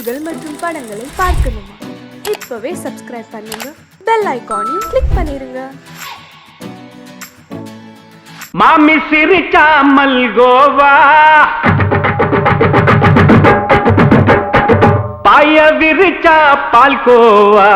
செய்திகள் மற்றும் படங்களை பார்க்கணுமா? இப்பவே சப்ஸ்கிரைப் பண்ணுங்க, பெல் ஐகானையும் கிளிக் பண்ணிருங்க. மாமி சிரிச்சா மல்கோவா, பாய விரிச்சா பால்கோவா,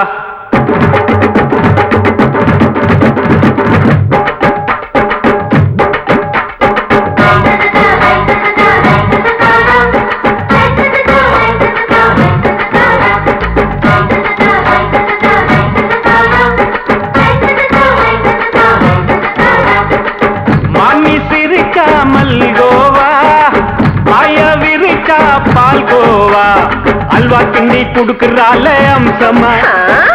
பால்கோவா அல்வா கிண்டி குடுக்கறால அம்சமா.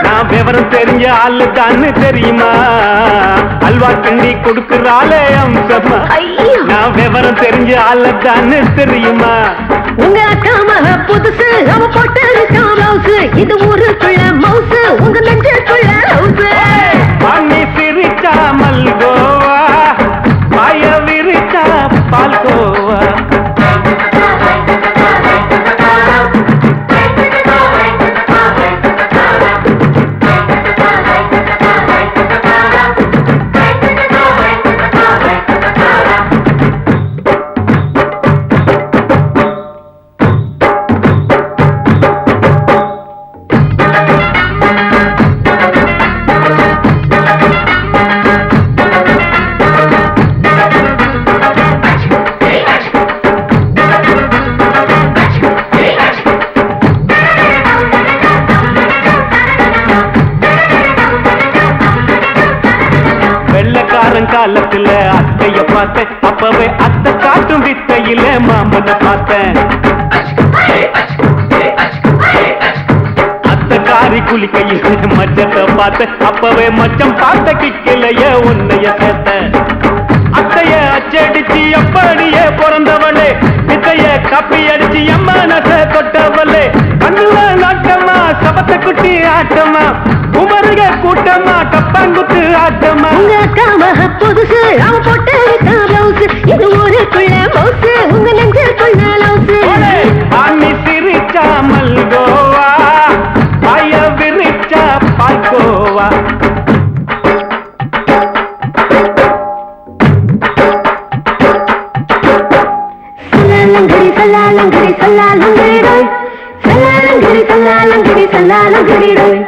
நான் விவரம் தெரிஞ்ச ஆளு தான்னு தெரியுமா? அல்வா கிண்டி குடுக்கறால அம்சமா. நான் விவரம் தெரிஞ்ச ஆளு தான்னு தெரியுமா? உங்க அக்கா மக புதுசு, அவ போட்டு ப்ளவுஸ், இது ஊருக்குள்ள மவுசு, உங்க நெஞ்சுக்குள்ள ஹவுஸ். பண்ணி சிரிச்சா மல்கோவா, பாய விரிச்சா பால்கோவா. காலத்துல அத்தைய பார்த்தேன், அப்பவே அத்தை காட்டும் வித்தையில மாமனை பார்த்தேன். அத்தை காரி குளிக்கையில மச்சத்தை பார்த்தேன், அப்பவே மச்சம் பார்த்த கிக்கலைய உன்னைய சேர்த்த. அத்தைய அச்சடிச்சு அப்படியே பிறந்தவளே, வித்தைய கப்பி அடிச்சு எம்மனச தொட்டவளே. கண்ணுல நாட்டமா, சபத்தை குட்டி ஆட்டமா, உமருக கூட்டமா, கப்பாங்குத்து ஆட்டமா. உங்க அக்கா மக புதுசு, அவ போட்டு ப்ளவுஸ், இது ஊருக்குள்ள மவுசு, உங்க நெஞ்சுக்குள்ள லவுஸ். ஆமி சிரிச்சா மல்கோவா, பாய விரிச்சா பால்கோவா. சல்லாலங்கடி சல்லாலங்கடி சல்லாலங்கடி ரோய், சல்லாலங்கடி சல்லாலங்கடி சல்லாலங்கடி ரோய்.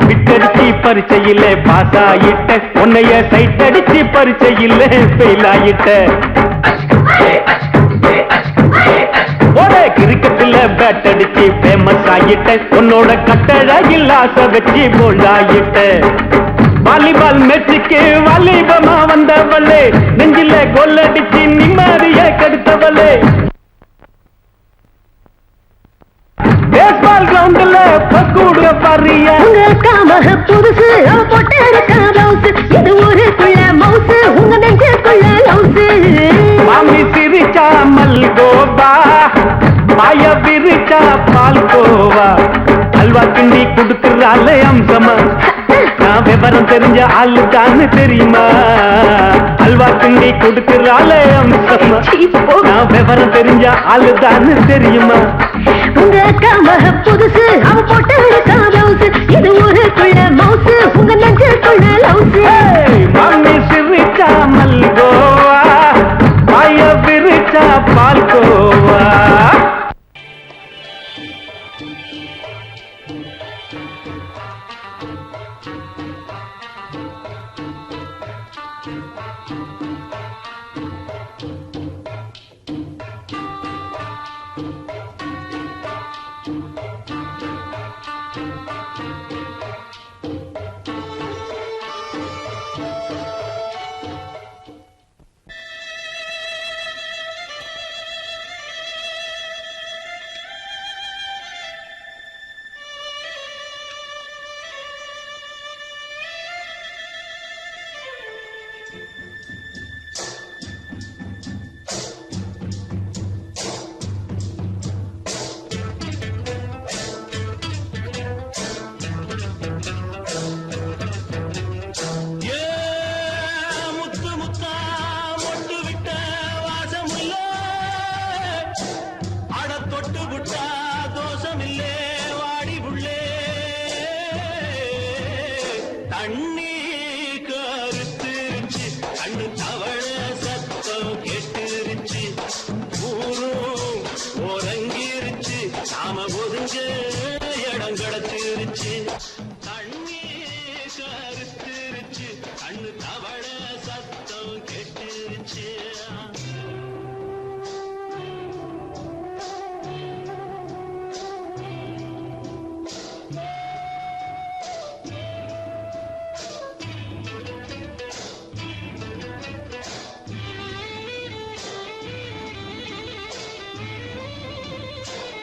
விட்டடிச்சு பரிச்சையில பாஸ் ஆயிட்ட, உன்னைய சைட் அடிச்சு பரிச்சையில ஃபெயில் ஆயிட்ட. ஒரே கிரிக்கெட்ல பேட் அடிச்சு ஃபேமஸ் ஆயிட்ட, உன்னோட கட்டழகில் ஆசை வச்சு போல்ட் ஆயிட்ட. வாலிபால் மேட்சுக்கு வாலிபமா வந்தவளே, நெஞ்சில கோல் அடிச்சு நிம்மதிய கெடுத்தவளே. பேஸ்பால் கிரவுண்ட்ல பக்கூட பாரியா. உங்க அக்கா மக புதுசு, அவ போட்டு ப்ளவுஸ், இது ஊருக்குள்ள மவுசு, உங்க நெஞ்சுக்குள்ள லவுஸ். மாமி சிரிச்சா மல்கோவா, பாய விரிச்சா பால்கோவா. அல்வா கிண்டி குடுக்கறால அம்சமா. நான் விவரம் தெரிஞ்ச ஆளு தான்னு தெரியுமா? அல்வா கிண்டி குடுக்கறால அம்சமா. நான் விவரம் தெரிஞ்ச ஆளு தான்னு தெரியுமா? உங்க அக்கா மக புதுசு, அவ போட்டு ப்ளவுஸ், இது ஊருக்குள்ள மவுசு, உங்க நெஞ்சுக்குள்ள லவுஸ். மாமி சிரிச்சா மல்கோவா, பாய விரிச்சா பால்கோவா.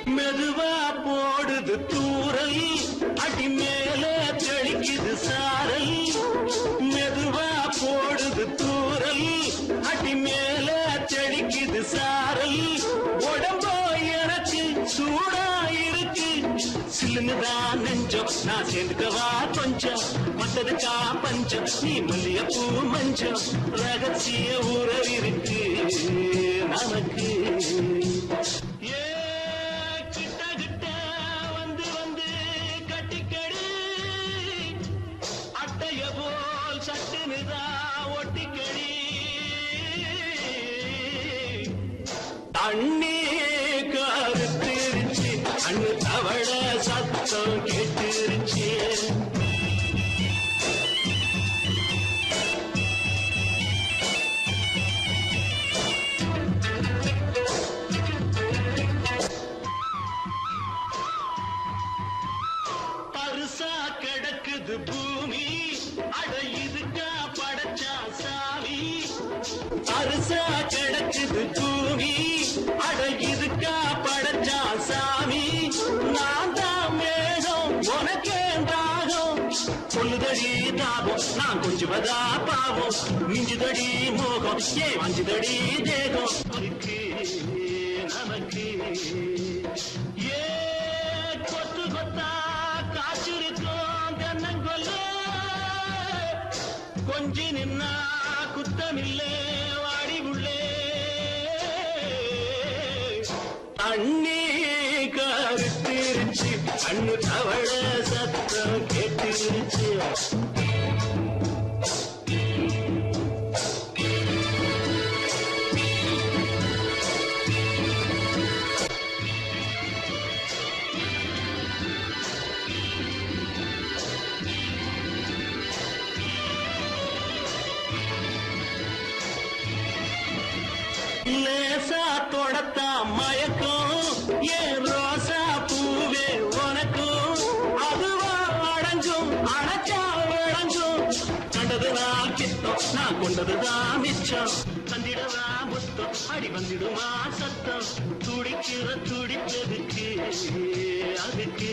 மெதுவா போடுது தூரல் அடி மேல தெளிக்குது சாரல் மெதுவா போடுது தூரல் அடி மேல தெளிக்குது சாரல் உடம்போ எனக்கு சூடா இருக்கு சில்லுன்னுதான் நெஞ்சம் நான் சேர்ந்துக்கவா கொஞ்சம் மத்ததுக்கா பஞ்சம் நீ மல்லியப்பூ மஞ்சம் ரகசிய உறவிருக்கு நமக்கு அண்ணே கருத்திருச்சு அண்ணு தவள சத்தம் கேட்டுருச்சு பரிசா கிடக்குது பூமி அட இதுக்கா படைச்சா சாமி பரிசா கிடக்குது பூமி அட இதுக்கா படைச்சா சாமி நான் தான் மேகம் உனக்கே தாகம் சொல்லுதடி தாபம் நான் கொஞ்சுவதா பாவம் மிஞ்சுதடி மோகம் ஏன் வஞ்சுதடி தேகம் இருக்கு நமக்கு ஏ கொத்து கொத்தா காய்ச்சிருக்கோம் தென்னங்கொல்ல கொஞ்சி நின்னா குத்தமில்லே வாடி உள்ளே அண்ணே கருத்திருச்சு அண்ணு தவள சத்தம் கேட்டுருச்சு லேசா தொடத்தா மயக்கம் ஏன் ரோசா பூவே உனக்கும் அதுவா அடைஞ்சும் அடைச்சா விளங்கும் கண்டதுதான் கித்தம் நான் கொண்டதுதான் மிச்சம் தந்திடவா முத்தம் அடி வந்திடுமா சத்தம் துடிக்கிற துடிப்பதுக்கு அதுக்கு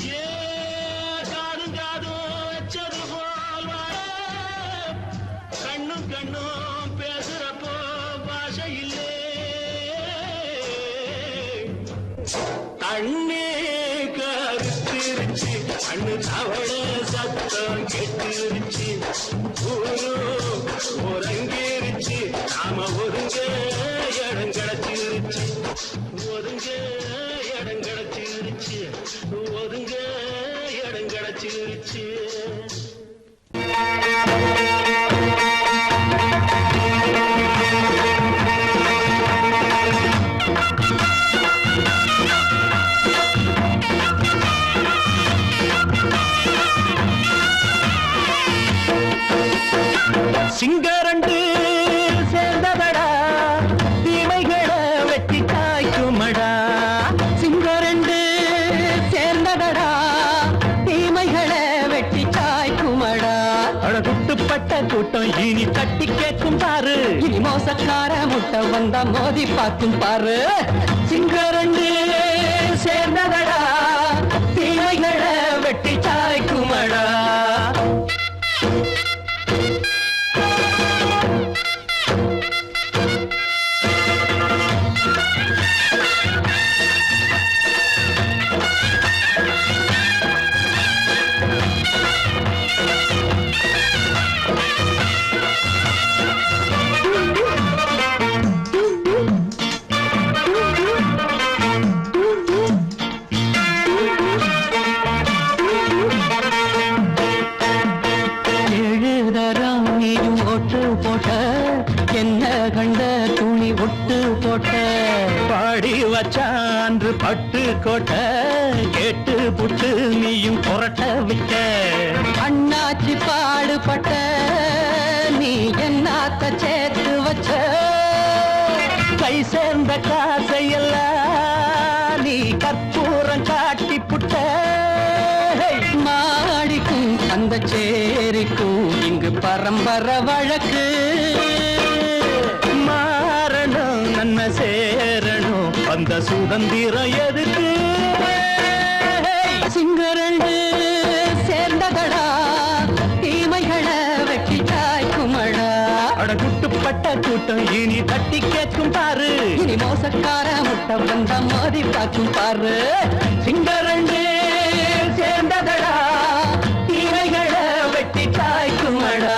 ஏ காதும் காதும் வச்சது போல் வர கண்ணும் கண்ணும் பேசுறப்போ பாஷை இல்லே கண்ணே கருத்திருச்சு கண்ணு தவள சத்தம் கெட்டுருச்சு ஊரு ஒருங்கிருச்சு நாம ஒருங்க இடம் கிடைச்சிருச்சு ஒருங்க இடம் கிடைச்சிருச்சு ஒருங்க இடம் கிடைச்சிருச்சு சிங்கரண்டு சேர்ந்ததடா தீமைகளை வெட்டி காய்க்குமடா சிங்கரண்டு சேர்ந்ததடா தீமைகளை வெட்டி காய்க்குமடா அழகுட்டுப்பட்ட கூட்டம் இனி தட்டி கேட்கும் பாரு இனி மோசக்கார முட்டை வந்தா மோதி பார்க்கும் பாரு சிங்கரண்டு சேர்ந்ததடா தீமைகளை வெட்டி காய்க்குமடா பாடி வச்சான்று பட்டு கோட்டை கேட்டு புட்டு நீயும் புரட்ட விட்ட அண்ணாச்சி பாடுபட்ட நீ என்னாத்த சேர்த்து வச்ச கை சேர்ந்த காசையெல்லாம் நீ கற்பூரம் காட்டி புட்ட மாடிக்கும் அந்த சேரிக்கும் இங்கு பரம்பரை வழக்கு மாறணும் நன்மை சேரணும் அந்த சுதந்திரம் எதுக்கு சிங்கரண்டு சேர்ந்ததடா தீமைகளை வெட்டி தாய்க்குமடா அடகுட்டுப்பட்ட கூட்டம் இனி தட்டி கேட்கும் பாரு இனி மோசக்கார முட்டை வந்த மோதி பார்க்கும் பாரு சிங்கரண்டு சேர்ந்ததடா தீமைகளை வெட்டி தாய்க்குமடா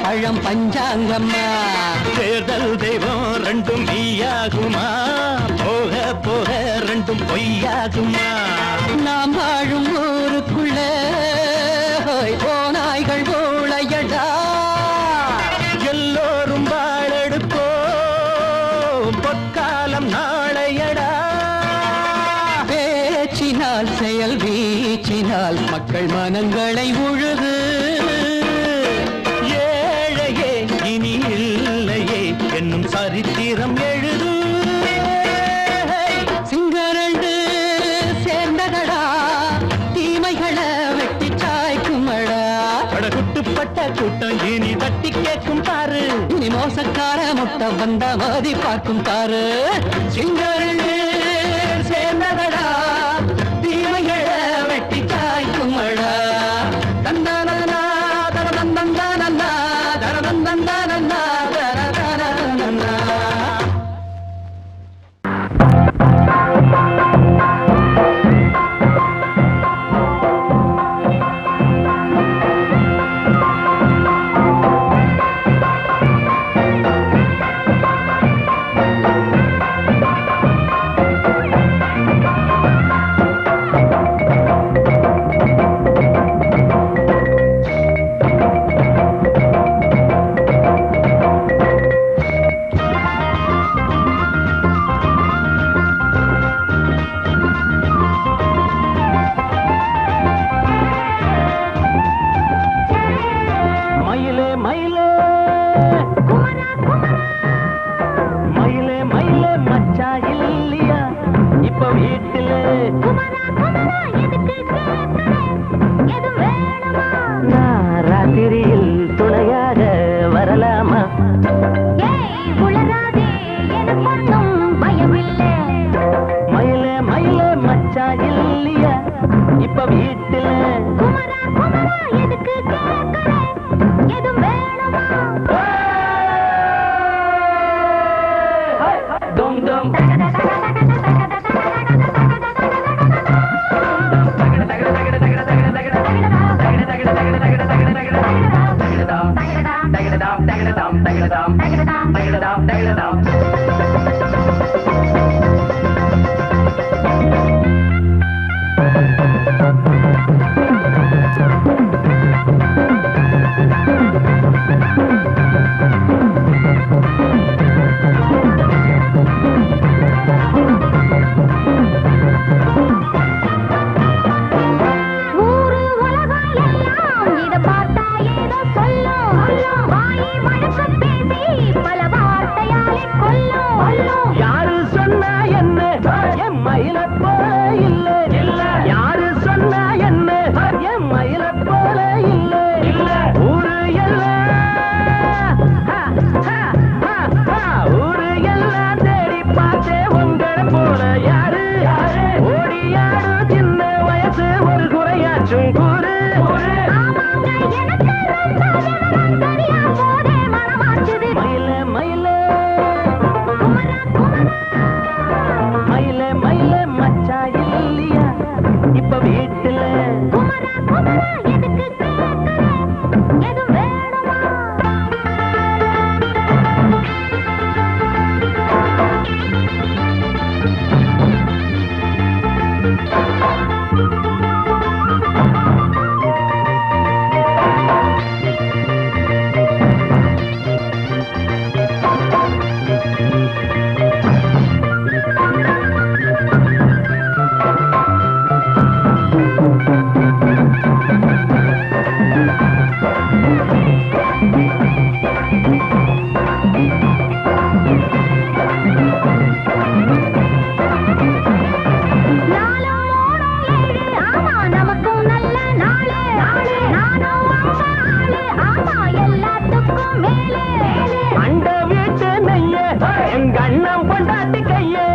பழம் பஞ்சாங்கம்மா தேர்தல் தெய்வம் ரெண்டும் மெய்யாகுமா போக போக ரெண்டும் பொய்யாகுமா நாம் வாழும் ஊருக்குள்ள போனாய்கள் ஊழையடா எல்லோரும் வாழெடுப்போ பொற்காலம் நாளையடா பேச்சினால் செயல் வீச்சினால் மக்கள் மனங்களை உழுது இனி இல்லையே என்னும் சரித்திரம் எழுது சிங்கரண்டு சேர்ந்ததடா தீமைகளை வெட்டி சாய்க்குமடா அடகுட்டுப்பட்ட கூட்டம் இனி தட்டி கேட்கும் பாரு இனி மோசக்கார முட்டை வந்த மோதி பார்க்கும் பாரு சிங்கரண்டு சேர்ந்ததடா தீமைகளை வெட்டி சாய்க்குமடா தந்தானா தரதந்தந்தானா தரதந்தந்தானா தரதந்தந்தானா பல வார்த்தையாலே கொல்லும் அண்ட வீட்டு நெய்ய எங்க அண்ணன் பொண்டாட்டி கையே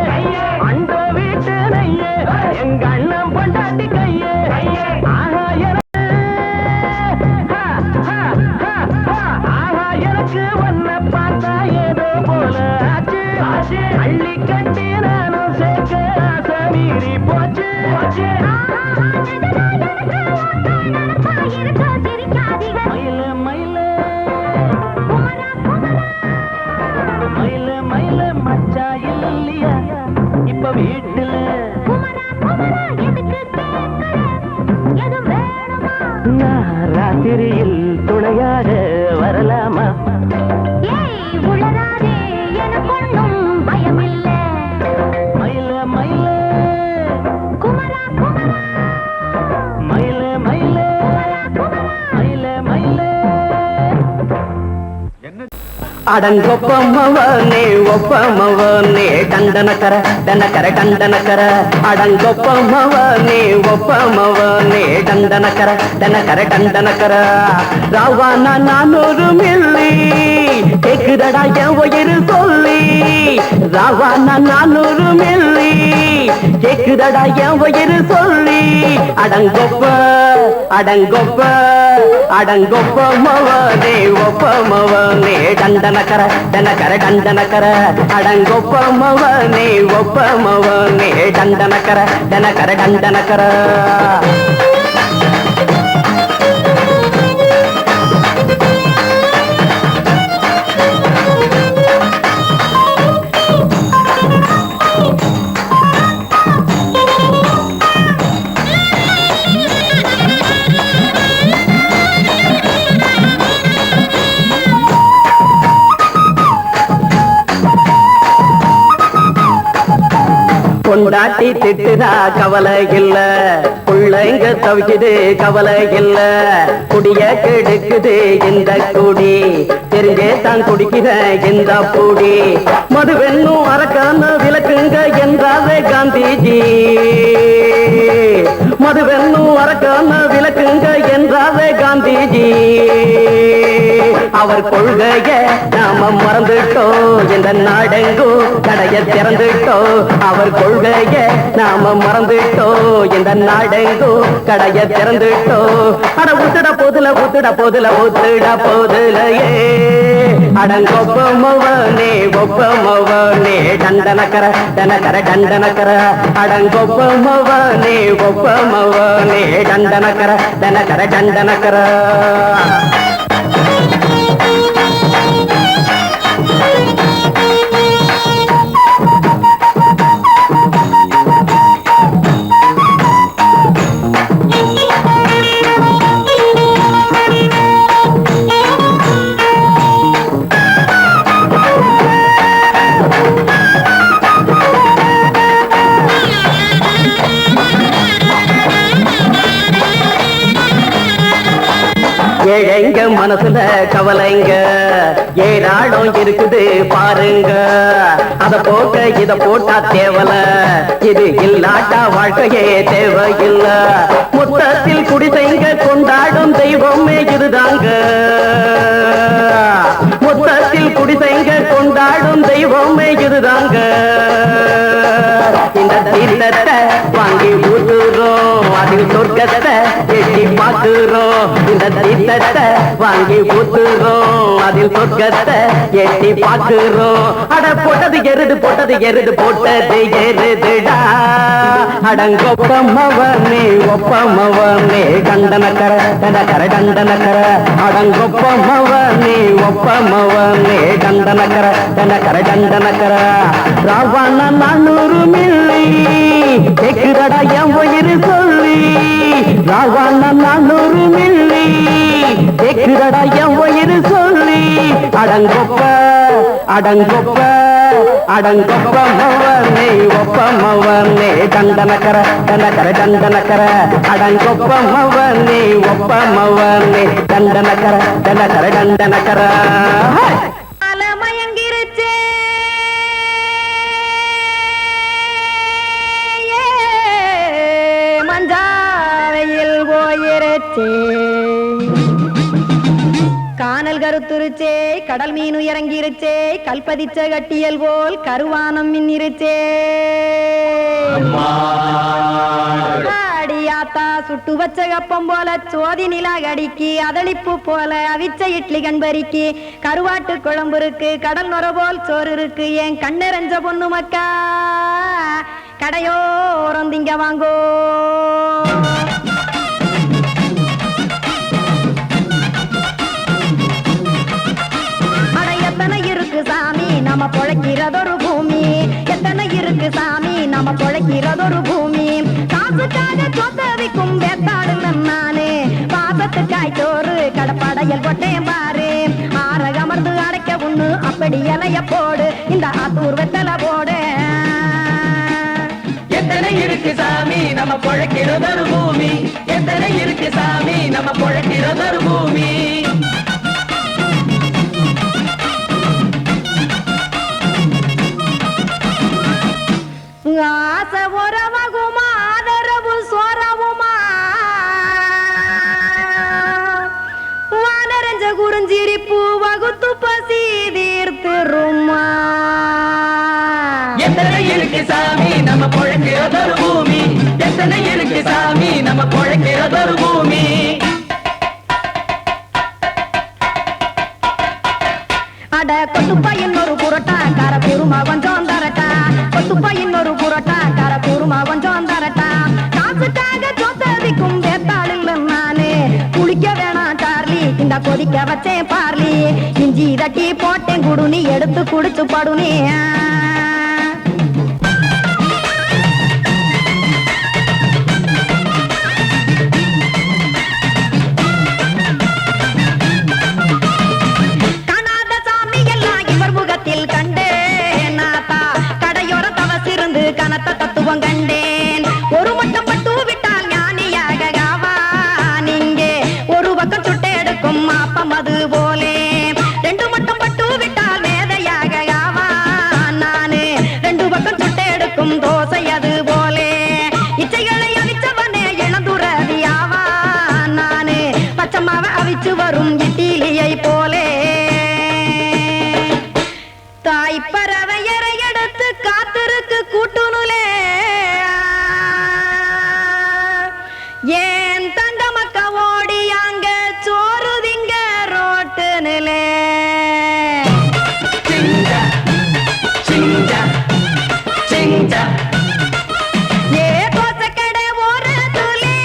அண்ட வீட்டு நெய்ய எங்க அண்ணன் பொண்டாட்டி கையே ஆஹா எனக்கு ஒன்ன பார்த்தா ஏதோ போல ஆச்சு அள்ளி கட்டி நானும் சேர்க்க ஆசை மீறி போச்சு மயில மயில மயில மயில மச்சா இல்லையா இப்ப வீட்டுல நான் ராத்திரியில் துணையாக வரலாமா மயில மயில மயில மயில மயில மயில அடங்கொப்பமவனே ஒப்பமவனே டண்டனக்கர டனக்கர டண்டனக்கர அடங்கொப்பமவனே ஒப்பமவனே டண்டனக்கர டனக்கர டண்டனக்கர ராவானா 400 மில்லி கேக்குதடா என் உயிர் சொல்லி ராவானா 400 மில்லி கேக்குதடா என் உயிர் சொல்லி அடங்கொப்ப அடங்கொப்ப அடங்கொப்பமவனே ஒப்பமவனே டண்டனக்கர டனக்கர டண்டனக்கர அடங்கொப்பமவனே ஒப்பமவனே டண்டனக்கர டனக்கர டண்டனக்கர பொண்டாட்டி திட்டுதா கவலை இல்ல புள்ளைங்க தவிக்குது கவலை இல்ல குடிய கெடுக்குது இந்த குடி தெரிஞ்சே தான் குடிக்கிற இந்த பூடி மதுவென்னும் அரக்கான விளக்குங்க என்றாவே காந்திஜி மதுவென்னும் அரக்கான விளக்குங்க என்றாவே காந்திஜி அவர் கொள்கைய நாம மறந்துட்டோம் இந்த நாடெங்கும் கடைய திறந்துட்டோம் அவர் கொள்கைய நாம மறந்துட்டோம் இந்த நாடெங்கும் கடைய திறந்துட்டோம் அட ஊத்துட போதுல ஊத்துட போதுல ஊத்துட போதுலையே அடங்கொப்பமவனே ஒப்பமவனே டண்டனக்கர டனக்கர டண்டனக்கர அடங்கொப்பமவனே ஒப்பமவனே டண்டனக்கர டனக்கர டண்டனக்கர ஏழைங்க மனசுல கவலைங்க ஏராளம் இருக்குது பாருங்க அத போக்க இத போட்டா தேவல இது இல்லாட்டா வாழ்க்கையே தேவையில்ல மொத்தத்தில் குடிசைங்க கொண்டாடும் தெய்வமே இதுதாங்க மொத்தத்தில் குடிசைங்க கொண்டாடும் தெய்வமே இதுதாங்க இந்த தீர்த்தத்தை வாங்கி ஊத்துறோம் அதில் சொர்க்கத்தை எட்டி பார்க்கிறோம் இந்த தீர்த்தத்தை வாங்கி ஊத்துறோம் அதில் சொர்க்கத்தை எட்டி பார்க்கிறோம் அட போட்டது எருது போட்டது எருதுடா அடங்கொப்பமவனே ஒப்பமவனே டண்டனக்கர டனக்கர டண்டனக்கர அடங்கொப்பமவனே ஒப்பமவனே டண்டனக்கர டனக்கர டண்டனக்கர ராவண 400 மில்லி கேக்குதடா என் உயிர் சொல்லி ராவண 400 மில்லி கேக்குதடா என் உயிர் சொல்லி அடங்கொப்ப அடங்கொப்ப அடங்கொப்பமவனே ஒப்பமவனே டண்டனக்கர டனக்கர டண்டனக்கர அடங்கொப்பமவனே ஒப்பமவனே டண்டனக்கர டனக்கர டண்டனக்கர மயங்கிருச்சே மஞ்சாவையில் போயிருச்சே கானல் கருத்துருச்சே கடல் மீன் இறங்கிருச்சே கல்பதிச்ச கட்டியல் போல் கருவானம் மின்னிருச்சே அடியாத்தா சுட்டு வச்ச கப்பம் போல சோதி நிலா கடிக்கு அதளிப்பு போல அவிச்ச இட்லி கண்பறிக்கு கருவாட்டு குழம்பு இருக்கு கடல் நுர போல் சோறு இருக்கு என் கண்ணெரஞ்ச பொண்ணு மக்கா கடையோரம் திங்க வாங்கோ எத்தனை இருக்கு சாமி நம்ம பொழைக்கிறதொரு பூமி எத்தனை இருக்கு சாமி நம்ம பொழைக்கிறதொரு பூமி காசுக்காக சொத்தவிக்கும் வேத்தாடுங்க நானே பாசத்துக்காய் சோறு கடப்படையல் போட்டேன் பாரு ஆரகமர்ந்து அடைக்க ஒண்ணு அப்படி இலைய போடு இந்த ஆத்தூர் வெத்தலை போடு எத்தனை இருக்கு சாமி நம்ம பொழைக்கிறதொரு பூமி எத்தனை இருக்கு சாமி நம்ம பொழைக்கிறதொரு பூமி ஆசை உறவகுமா ஆதரவு சோரவுமா வானரஞ்ச குறிஞ்சிரிப்பு வகுத்து பசி தீர்த்துருமா எத்தனை இருக்கு சாமி நம்ம பொழைக்கிறதொரு பூமி எத்தனை இருக்கு சாமி நம்ம பொழைக்கிறதொரு பூமி அட கொத்துப்பா இன்னொரு புரோட்டா கார குருமா கொஞ்சம் தரட்டா கொத்துப்பா இன்னொரு புரோட்டா கார குருமா கொஞ்சம் தரட்டா காசுக்காக சொத்ததிக்கும் வேத்தாளில் நானு குளிக்க வேணாம் சார்லி இந்த கொதிக்க வச்சேன் பார்லி இஞ்சி தட்டி போட்டேன் குடுனி எடுத்து குடிச்சு படுனி தத்துவம் கண்டேன் ஒரு மட்டம் பட்டு விட்டால் ஞானியாக காவா நீங்கே ஒரு பக்கம் சுட்டு எடுக்கும் மாப்பம் அது போலே ரெண்டு மட்டம் பட்டு விட்டால் மேதையாக காவா நானு ரெண்டு பக்கம் சுட்டு எடுக்கும் தோசை அது போலே இச்சைகளை அவிச்சவனே இளந்துறவியாவா நானு பச்சமாவ அவிச்சு வரும் இட்டிலியை போலே தாய் பறவையரை எடுத்து காத்திருக்கு கூட்டுனுலே ஏன் தங்க மக்க ஓடி அங்க சோறுதிங்க ரோட்டு நிலே ஏ தோசை கடை ஒரு துளி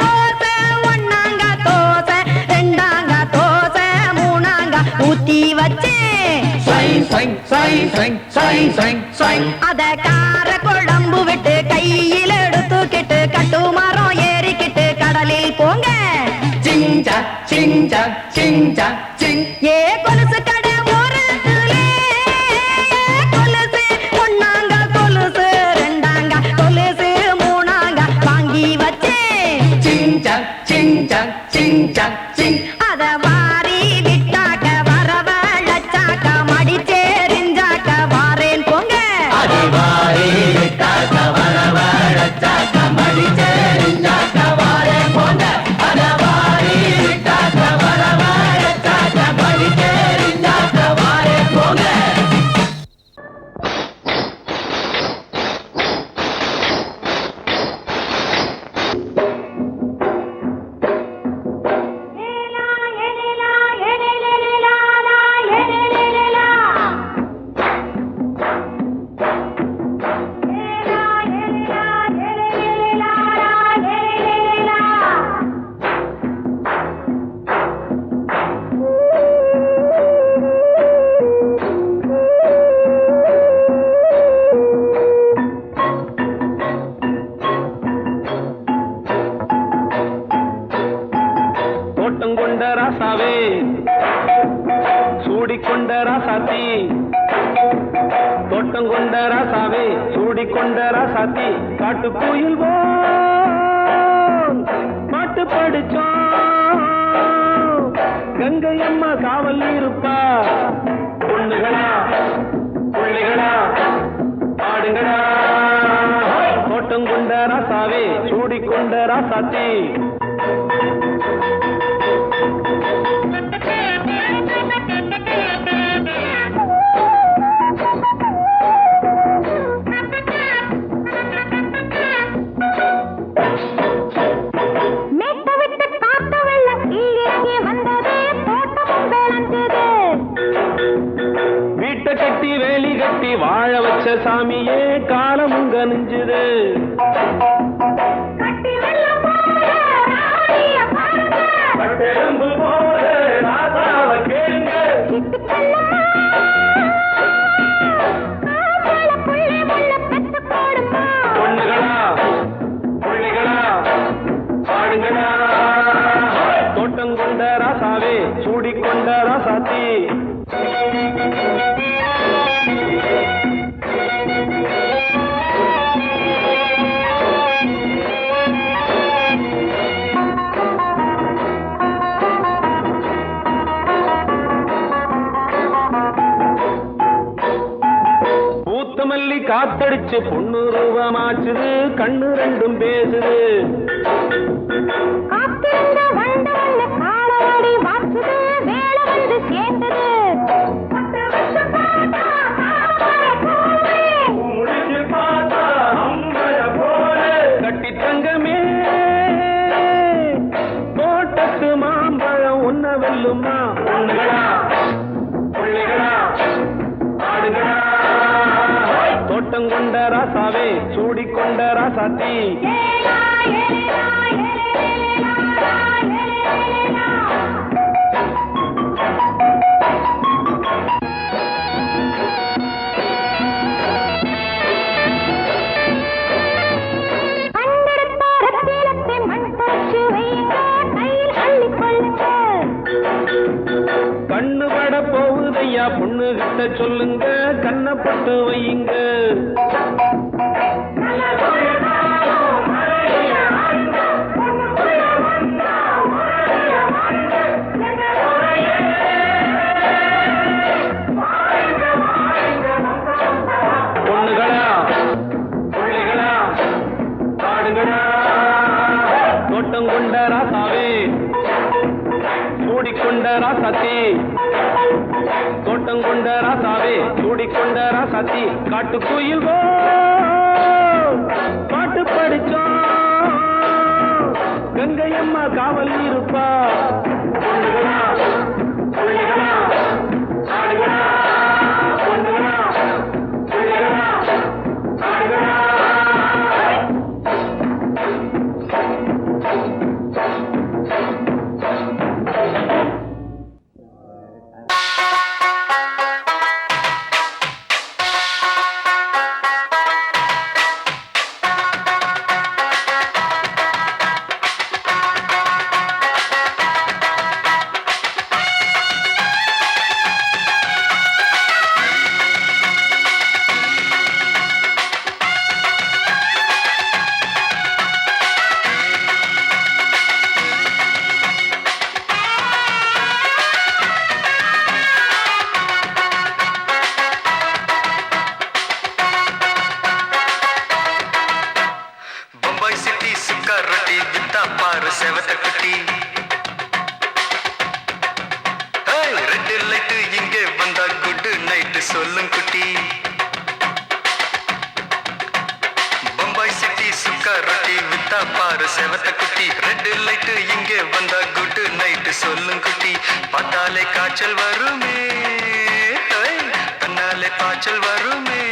தோசை ஒன்னாங்க தோசை ரெண்டாங்க தோசை மூணாங்க ஊத்தி வச்சே அத கார குழம்பு விட்டு கையில் எடுத்துக்கிட்டு கட்டு மரம் ஏறிக்கிட்டு கடலில் போங்க ஏ கொலுசு கடை ஒரு கொலுசு ஒன்னாங்க கொலுசு ரெண்டாங்க கொலுசு மூணாங்க வாங்கி வச்சேன் அத வாரி விட்டாக்க வரவழைச்சாக்க மடிச்சேரிஞ்சாக்க வாரேன் போங்க சூடிக்கொண்ட ராசாத்தி தோட்டம் கொண்ட ராசாவே சூடிக்கொண்ட ராசாத்தி காட்டு கோயில் பாட்டு படிச்சோம் கங்கை அம்மா காவல் இருப்பா பொண்ணுகளா பிள்ளைகளா ஆடுங்களா தோட்டம் கொண்ட ராசாவே சூடிக்கொண்ட ராசாத்தி வீட்டை கட்டி வேலி கட்டி வாழ வச்ச சாமியே காலமுங்க நெஞ்சுது. பட்டெலும்பு போல ராசாவ கேளுங்க. பொண்ணுகளா புள்ளிகளா பாடுங்களா. தோட்டம் கொண்ட ராசாவே சூடிக்கொண்ட ராசாத்தி. பூத்தமல்லி காத்தடிச்சு பொண்ணு ரூபமாச்சுது. கண்ணு ரெண்டும் பேசுது. கட்டி தங்கமே தோட்டத்து மாம்பழம் உன்ன வெல்லுமா. பொண்ணுகளா புள்ளிகளா ஆடுகளா. தோட்டம் கொண்ட ராசாவே சூடிக்கொண்ட ராசாத்தி. கண்ணு பட போகுதையா பொண்ணு கிட்ட சொல்லுங்க. கண்ணப்பட்டு வையுங்க. பொண்ணுகளா புள்ளிகளா பாடுங்களா. தோட்டம் கொண்ட ராசாவே சூடிக்கொண்ட ராசாத்தி. தோட்டம் கொண்ட ராசாவே சூடிக்கொண்ட ராசாத்தி. காட்டுக்குயில் பாட்டு படிச்சோம். கங்கையம்மா காவல் இருப்பா. பொண்ணுகளா புள்ளிகளா ஆடுகளா. பொண்ணுகளா புள்ளிகளா ஆடுகளா. செவத்த குட்டி ரெட் லைட் இங்கே வந்தா குட் நைட் சொல்லும் குட்டி. பம்பாய் சிட்டி சுக்கா ரொட்டி வித்தா பாரு செவத்த குட்டி. ரெட் லைட் இங்கே வந்தா குட் நைட் சொல்லும் குட்டி. பார்த்தாலே காய்ச்சல் வருமே தன்னாலே பாய்ச்சல் வருமே.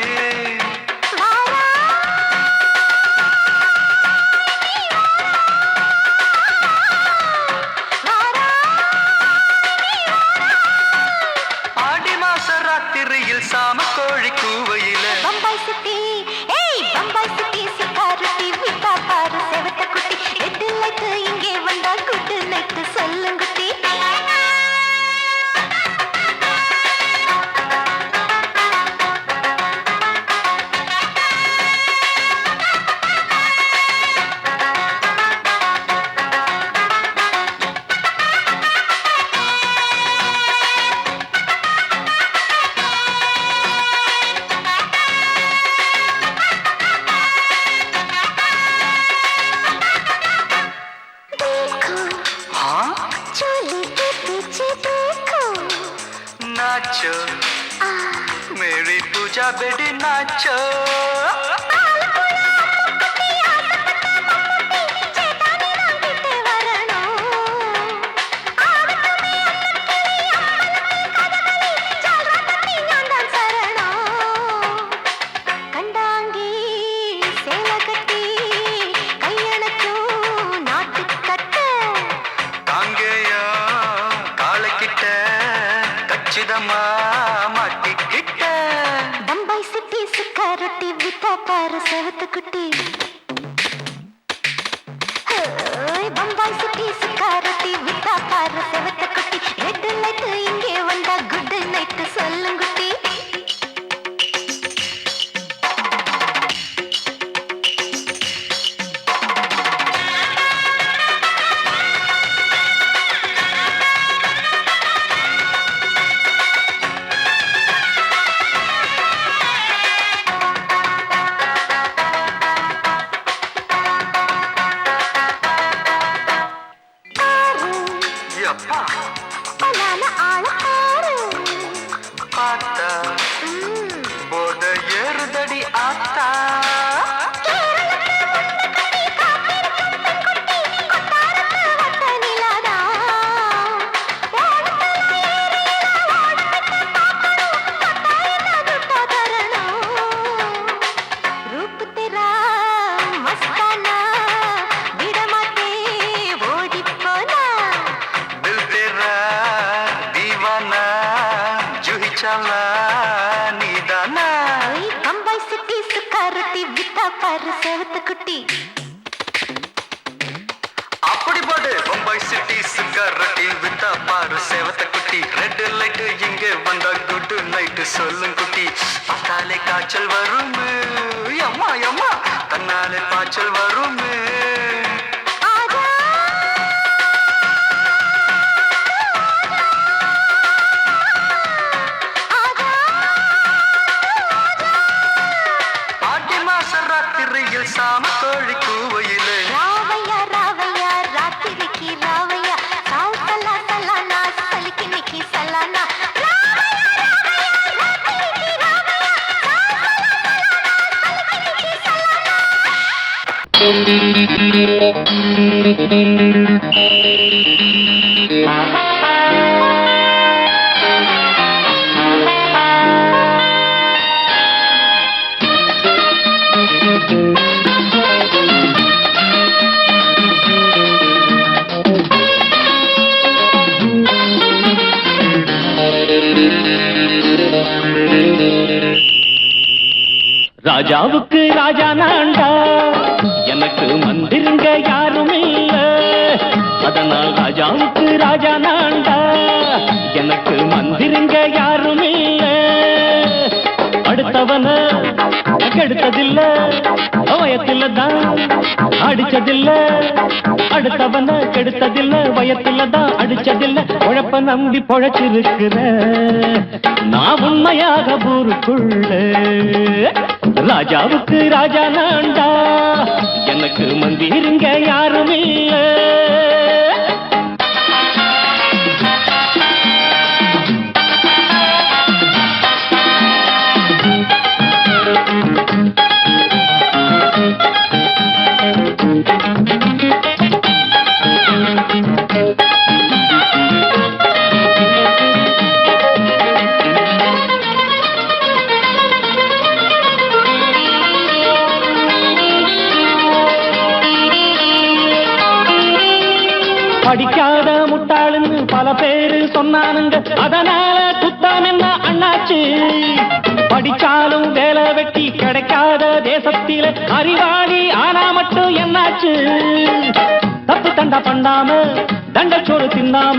சாம கோழி கூவையில பம்பாய் சிட்டி பம்பாய் சிட்டி சிக்காருட்டி விட்டா பாரு செவத்த குட்டி. ரெட் லைட் இங்கே வந்தா குட் நைட் சொல்லுங்குட்டி. नाचो मेरी पूजा बेटी नाचो. மாட்டிக்கிட்ட பம்பாய் சிட்டி சுக்கா ரொட்டி வித்தா பாரு செவத்து குட்டி பம்பாய் சிட்டி சுக்கா ரொட்டி வித்தா பாரு செவத்து குட்டி ரெட் லைட் இங்கே வந்தா குட் நைட் சொல்லுங்குட்டி அப்பா பலான ஆள ஆறு பார்த்தா போத ஏறுதடி ஆத்தா दिल तेरा दीवाना जूही चला नीदाना பம்பாய் சிட்டி சுக்கா ரொட்டி வித்தா பாரு செவத்து குட்டி அப்படி போடு பம்பாய் சிட்டி சிகரெட்டி வித்தா பாரு சேவத்த குட்டி ரெட் லைட் இங்கே வந்தா குட் நைட் சொல்லும் குட்டி பார்த்தாலே காய்ச்சல் வரும் அம்மா அம்மா தன்னாலே பாய்ச்சல் வரும் ஆடி மாச ராத்திரியில் சாம கோழி கூவையிலே ராவையா ராவையா ராத்திரிக்கு ராவையா சால் சலா சலானா சலிக்கு நிக்கி சலானா ராஜாவுக்கு ராஜா நான்டா எனக்கு மந்திருங்க யாரும் இல்ல அதனால் ராஜாவுக்கு ராஜா நான்டா எனக்கு மந்திருங்க யாரும் இல்ல அடுத்தவன கெடுத்ததில்ல வயத்துல தான் அடிச்சதில்ல அடுத்தவன கெடுத்ததில்ல வயத்துல தான் அடிச்சதில்ல உழப்ப நம்பி பொழைச்சிருக்கிற நான் உண்மையாக ஊருக்குள்ள ராஜாவுக்கு ராஜா நான்டா எனக்கு மந்திருங்க யாரும் இல்ல படிக்காத முட்டாளுன்னு பல பேரு சொன்னானுங்க அதனால குத்தம் என்ன அண்ணாச்சு படிச்சாலும் வேலை வெட்டி கிடைக்காத தேசத்தில அறிவாளி ஆனா மட்டும் என்னாச்சு தப்பு தண்டா பண்ணாம தண்டச்சோறு தின்னாம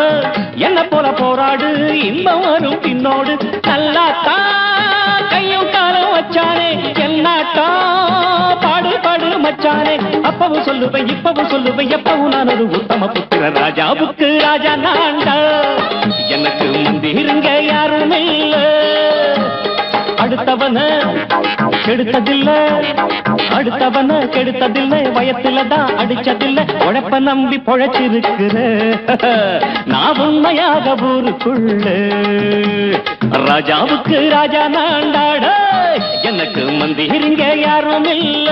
என்ன போல போராடு இன்பம் வரும் பின்னோடு நல்லாத்தான் கையும் காலம் வச்சானே என்னாட்டா பாடு பாடு மச்சானே அப்பவும் சொல்லுவேன் இப்பவும் சொல்லுவேன் எப்பவும் நான் ஒரு உத்தம புத்திர ராஜாவுக்கு ராஜா நான்டா எனக்கு மந்திருங்க யாரும் இல்ல அடுத்தவன கெடுத்ததில்ல அடுத்தவன கெடுத்ததில்ல வயத்துல தான் அடிச்சதில்ல உழைப்ப நம்பி பொழைச்சிருக்கிற நான் உண்மையாக ஊருக்குள்ள ராஜாவுக்கு ராஜா நான்டாட எனக்கு மந்திருங்க யாரும் இல்ல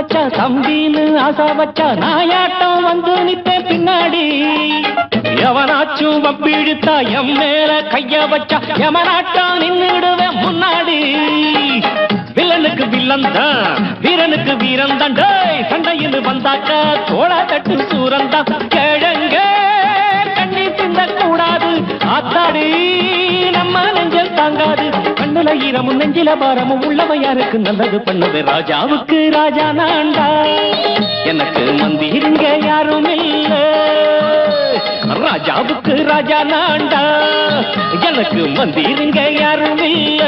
வச்சா தம்பின்னு ஆசா வச்சா நாயாட்டம் வந்து நிப்பேன் பின்னாடி. எவனாச்சும் வப்பிழுத்தா எம் மேல கைய வச்சா எவனாட்டம் நின்னுடுவேன் முன்னாடி. வில்லனுக்கு வில்லன் தான், வீரனுக்கு வீரன் தான். சண்டையில் வந்தாக்க தோள தட்டு சூரன் தான். கிழங்க கண்ணி தின்ன கூடாது, ஆத்தாடி நம்ம நெஞ்சல் தாங்காது. கண்ணுல ஈரமும் நெஞ்சில பாரமும் உள்ளவ யாருக்கு நல்லது பண்ணுது. ராஜாவுக்கு ராஜா நான்டா, எனக்கு மந்திருங்க யாரும் இல்ல. ராஜாவுக்கு ராஜா நான்டா, எனக்கு மந்திருங்க யாரும் இல்ல.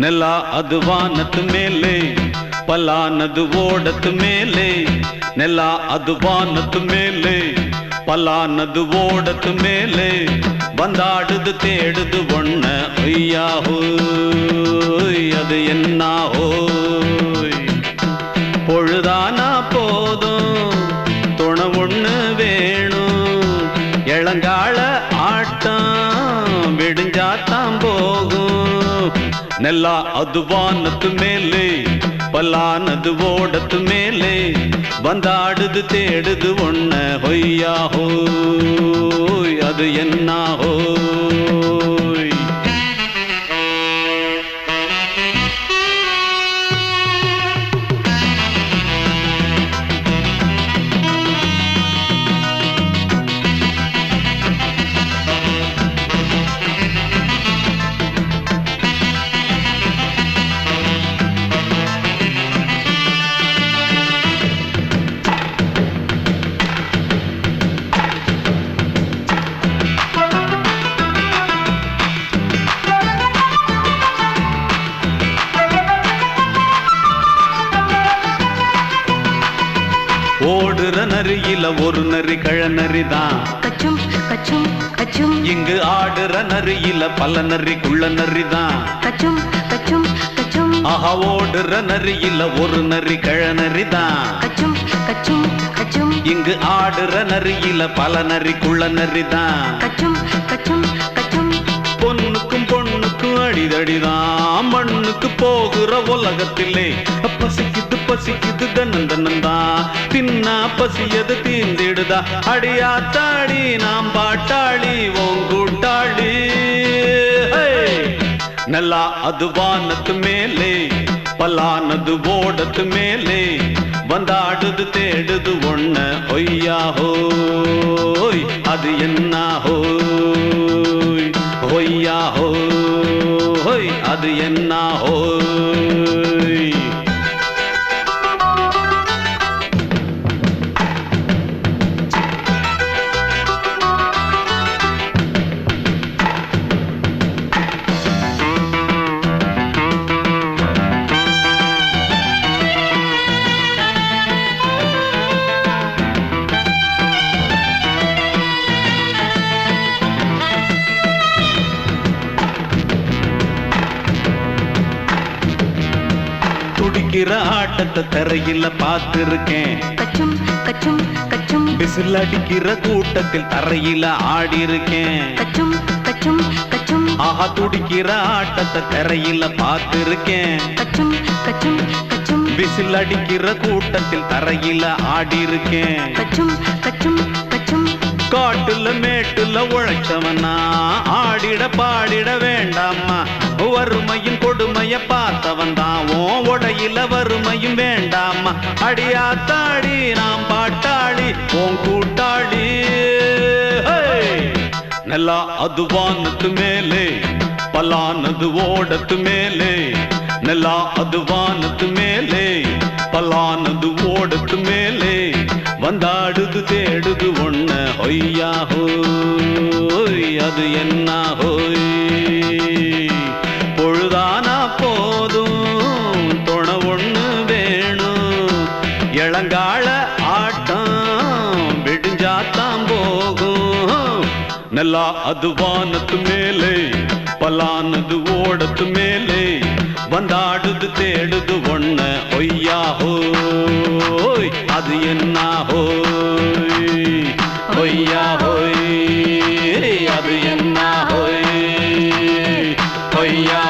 ನೆಲ ಅದು ವಾನದ ಮೇಲೆ, ಪಲಾನದು ಓಡದ ಮೇಲೆ. ನೆಲ ಅದು ವಾನದ ಮೇಲೆ, ಪಲಾನದು ಓಡದ ಮೇಲೆ. ಬಂದಾಡುದು தேடுது ஒண்ண ஒய்யா ஹோய், அது என்ன ஹோய். பொழுதானா போதும் துணை ஒண்ணு வேணும். இளங்கால ஆட்டம் விடிஞ்சாத்தான் போகும். ನೆಲ ಅದು ವಾನದ ಮೇಲೆ, ಪಲಾನದು ಓಡದ ಮೇಲೆ. ಬಂದಾಡುದು தேடுது ஒண்ண ಹೊಯ್ಯಾ ஹோய், அது என்ன ஹோய். ஓடுற நரியில ஒரு நரி கழநரிதான். கச்சும் கச்சும் கச்சும். இங்கு ஆடுற நரியில பல நரி குள்ள நரிதான். கச்சும் கச்சும் கச்சும். ஆஹா ஓடுற நரியில ஒரு நரி கழநரிதான். கச்சும் கச்சும் கச்சும். இங்கு ஆடுற நரியில பல நரி குள்ள நரிதான். கச்சும் கச்சும் கச்சும். பொண்ணுக்கும் பொண்ணுக்கும் அடிதடிதான். மண்ணுக்கு போகிற உலகத்திலே பசிக்குது பசிக்குது தன்னந்தனந்தான். தின்னா பசியது தீர்ந்திடுதா. அடியாத்தாடி நாம் பாட்டாளி ஓங்கூட்டாளி. ನೆಲ ಅದು ವಾನದ ಮೇಲೆ, ಪಲಾನದು ಓಡದ ಮೇಲೆ. ಬಂದಾಡುದು தேடுது ஒண்ண ஒய்யா ஹோய், அது என்ன ஹோய். ஒய்யா ஹோய், அது என்ன ஹோய். துடிக்கிற ஆட்டத்தை தரையில பார்த்திருக்கேன். கச்சும் கச்சும் கச்சும். விசில் அடிக்கிற கூட்டத்தில் தரையில ஆடி இருக்கேன். கச்சும் கச்சும் கச்சும். ஆஹா துடிக்கிற ஆட்டத்தை தரையில பார்த்திருக்கேன். கச்சும் கச்சும் கச்சும். விசில் அடிக்கிற கூட்டத்தில் தரையில ஆடி இருக்கேன். கச்சும் கச்சும் கச்சும். காட்டுல மேட்டுல உழைச்சவனா ஆடிட பாடிட வேண்டாமா. வறுமையின் கொடுமைய பார்த்தவன் தான் உன் உடையில வறுமையும் வேண்டாமா. அடியாத்தாடி நாம் பாட்டாளி உன் கூட்டாளி. ನೆಲ ಅದು ವಾನದ ಮೇಲೆ, ಪಲಾನದು ಓಡದ ಮೇಲೆ. ನೆಲ ಅದು ವಾನದ ಮೇಲೆ, ಪಲಾನದು ಓಡದ ಮೇಲೆ. வந்தாடுது தேடுது ஒண்ண ஒய்யா ஹோய், அது என்ன ஹோய். நல்லா அது வானத்து மேலே பலானது ஓடத்து மேலே வந்தாடுது தேடுது ஒண்ண ஒய்யா ஹோய் அது என்ன ஹோய் ஒய்யா ஹோய் அது என்ன ஹோய் ஒய்யா